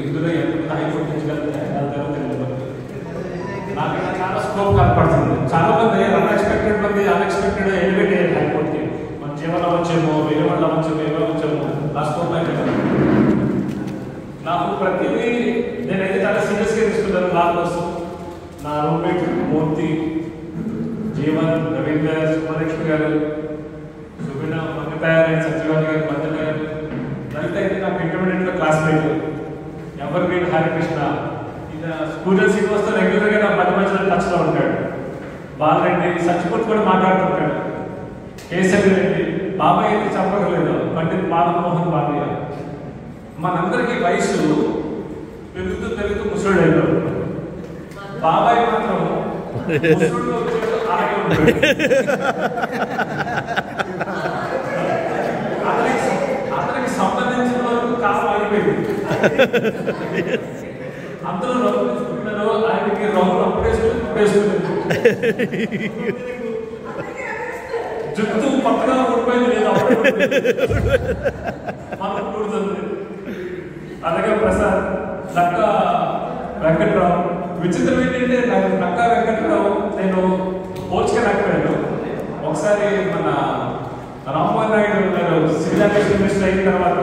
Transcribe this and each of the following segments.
ఇందులో ఎంత హైకోర్టు నుంచి వెళ్తారో తెలియదు. నాకైనా చాలా స్కోప్ కనపడుతుంది. చాలా మంది అన్ఎక్స్పెక్టెడ్ ఎలివేట్ అయ్యారు హైకోర్టుకి. మన జీవన వచ్చేమో, వేరే వాళ్ళ వచ్చేమో, ఏమో వచ్చేమో నా స్కోప్ అయితే నాకు ప్రతిదీ నేనైతే చాలా సీరియస్గా తీసుకున్నాను. నా కోసం నా రూమ్మేట్ మూర్తి, జీవన్, రవీందర్, సుమలక్ష్మి గారు, సుబిన, మంగతాయారు, సత్యవాణి గారు, మధ్య గారు, లలిత అయితే నాకు ఇంటర్మీడియట్లో క్లాస్మేట్, ఎవర్ గ్రీన్ హరికృష్ణ, ఈయన స్కూటర్ శ్రీనివాస్తో రెగ్యులర్గా నా మధ్య టచ్లో ఉంటాడు. బాలరెడ్డి, సచ్చిపూర్తి కూడా మాట్లాడుతుంటాడు. కేసరి రెడ్డి, బాబాయ్ అయితే చెప్పగలేదు, పండిత్ బాలమోహన్ బాబయ్య. మనందరికీ వయసు పెరుగుతూ ముసలుడు అయిపోయాడు. బాబాయ్ మాత్రం ముసలుడు వచ్చాడు, అలాగే ఉంటాడు. అతనికి సంబంధించిన వరకు కాలం అయిపోయింది. అందరూ రంగు తీసుకుంటున్నారు, ఆయనకి రంగులు అప్పుడేసుకుంటుంది. జుట్టు పక్కన ఊడిపోయింది లేదు, మనం కూడుతుంది. అలాగే ప్రసాద్, నక్క వెంకట్రావు. విచిత్రం ఏంటంటే నాకు నక్క వెంకట్రావు నేను కోచ్గా రాకపోయాను. ఒకసారి మన రామ్మోహన్ నాయుడు గారు సివిల్ అవియేషన్ మినిస్టర్ అయిన తర్వాత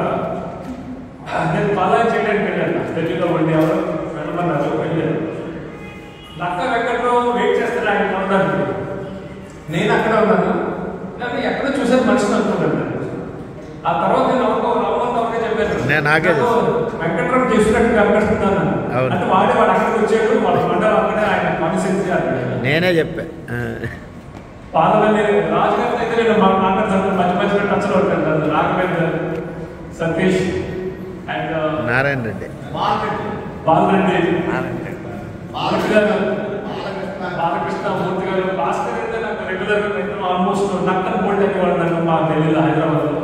నేను పాలన చేయడానికి వెళ్ళాను. ఢిల్లీలో ఉండి ఎవరు వెళ్ళమన్నారు, వెళ్ళాను. నక్క వెంకట్రావు వెయిట్ చేస్తారు ఆయన కొనడానికి. నేను అక్కడ ఉన్నాను, కానీ ఎక్కడ చూసాను మనిషిని అనుకుంటాను. ఆ తర్వాత నేను రామ్మోహన్ చెప్పాను, వెంకట్రావు చేసినట్టు కనిపిస్తున్నాను అంటే వాడు అక్కడికి వచ్చాడు, వాళ్ళ మండలం అక్కడే ఆయన కాన్స్టిట్యూన్సీ నేనే చెప్పా. పాలవల్లి రాజుగారి అయితే నేను మాట్లాడుతాను, మధ్య టచ్లో ఉంటాను. రాఘవేంద్ర, సతీష్ అండ్ నారాయణ రెడ్డి, బాలరెడ్డి, బాలకృష్ణ, మూర్తి గారు, భాస్కర్ అయితే నాకు రెగ్యులర్గా ఆల్మోస్ట్ నక్కన్ బోల్డ్ అనేవాడు నన్ను మా ఢిల్లీలో, హైదరాబాద్లో.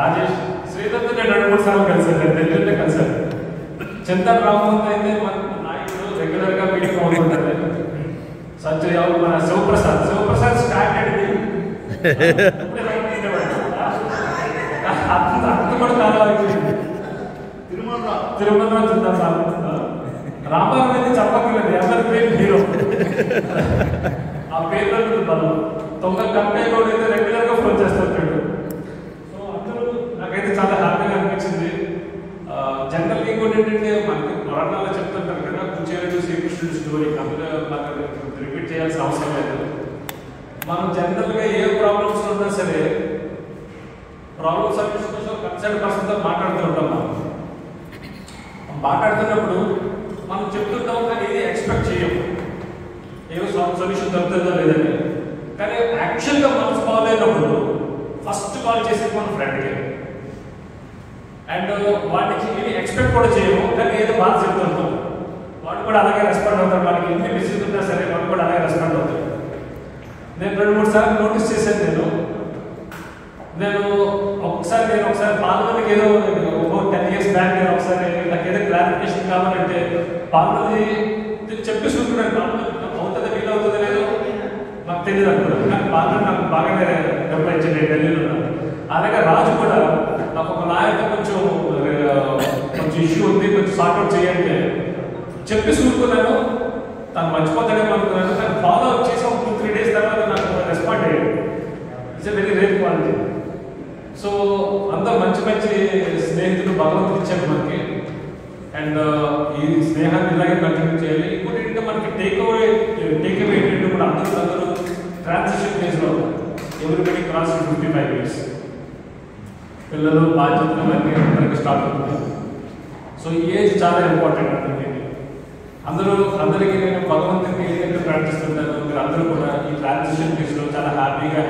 రాజేష్, శ్రీదత్తో నేను 2-3 సార్లు కలిసాను, ఢిల్లీలో కలిసాను. చింతన్ రామ్మోహన్ అయితే మన నాయకుడు, రెగ్యులర్గా మీటింగ్ అవుతుంటారు. సత్య మన శివప్రసాద్ స్టార్ట్ అయింది అంత కూడా చాలా తిరుమల చింతన్ రామారావు అయితే చెప్పక్కర్లేదు, ఎవరి పేరు హీరో. ఆ పేరులో బలం. కంపెనీ కూడా అయితే రెగ్యులర్గా ఫోన్ చేస్తుంటాడు. సో అందరూ నాకైతే చాలా హ్యాపీగా అనిపించింది. జనరల్గా ఇంకోటి ఏంటంటే మనకి పురాణాల్లో చెప్తుంటారు కదా, కుచేరుడు శ్రీకృష్ణుడి స్టోరీ, అందులో నాకు రిపీట్ చేయాల్సిన అవసరం లేదు. మనం జనరల్గా ఏ ప్రాబ్లమ్స్ ఉన్నా సరే ప్రాబ్లమ్ సొల్యూషన్ కోసం కన్సర్న్ పర్సన్తో మాట్లాడుతూ ఉంటాం. మాట్లాడుతున్నప్పుడు మనం చెప్తుంటాం, కానీ ఇది ఎక్స్పెక్ట్ చేయం, ఏదో సొల్యూషన్ దొరుకుతుందో లేదని. కానీ యాక్చువల్గా మనం ఫాలో అయినప్పుడు ఫస్ట్ కాల్ చేసేది మన ఫ్రెండ్కి, అండ్ వాడికి ఇది ఎక్స్పెక్ట్ కూడా చేయము, కానీ ఏదో బాధ చెప్తుంటాం. వాడు కూడా అలాగే రెస్పాండ్ అవుతాడు. వాడికి ఎన్ని బిజీస్ ఉన్నా సరే వాడు కూడా అలాగే రెస్పాండ్ అవుతాడు. నేను 2-3 సార్లు నోటీస్ చేశాను. నేను ఒకసారి పాల్గొనకి ఏదో 10 years బ్యాక్ నేను ఒకసారి నాకు ఏదో క్లారిఫికేషన్ కావాలంటే పాల్గొని చెప్పేసి ఉంటున్నాను. పాల్గొని అవుతుంది, వీలు అవుతుంది లేదో నాకు తెలియదు అనుకున్నాను. కానీ పాల్గొని నాకు బాగానే రిప్లై ఇచ్చింది ఢిల్లీలో. అలాగే రాజు కూడా నాకు ఒక నాయకుడు కొంచెం ఇష్యూ ఉంది, కొంచెం సార్ట్అవుట్ చేయండి చెప్పేసి ఉంటున్నాను. తను మర్చిపోతాడేమో అనుకున్నాను, కానీ ఫాలో అప్ చేసి ఒక 2-3 days తర్వాత నాకు రెస్పాండ్ అయ్యాడు. It's a very rare quality. So అందరూ మంచి స్నేహితులు భగవంతుడు ఇచ్చాడు మనకి, అండ్ ఈ స్నేహాన్ని ఇలాగే కంటిన్యూ చేయాలి. ఇంకోటి ఏంటంటే మనకి టేక్అవే ఏంటంటే కూడా అందరూ ట్రాన్సిషన్ ఫేజ్లో ఎవరిబడి క్రాస్ 55 years, పిల్లలు బాధ్యతలు అన్నీ అందరికి స్టార్ట్ అవుతుంది. సో ఈ ఏజ్ చాలా ఇంపార్టెంట్ అందరికీ. అందరికీ నేను భగవంతుడిని ఏదైతే ప్రార్థిస్తుంటాను, మీరు అందరూ కూడా ఈ ట్రాన్సిషన్ ఫేజ్లో చాలా హ్యాపీగా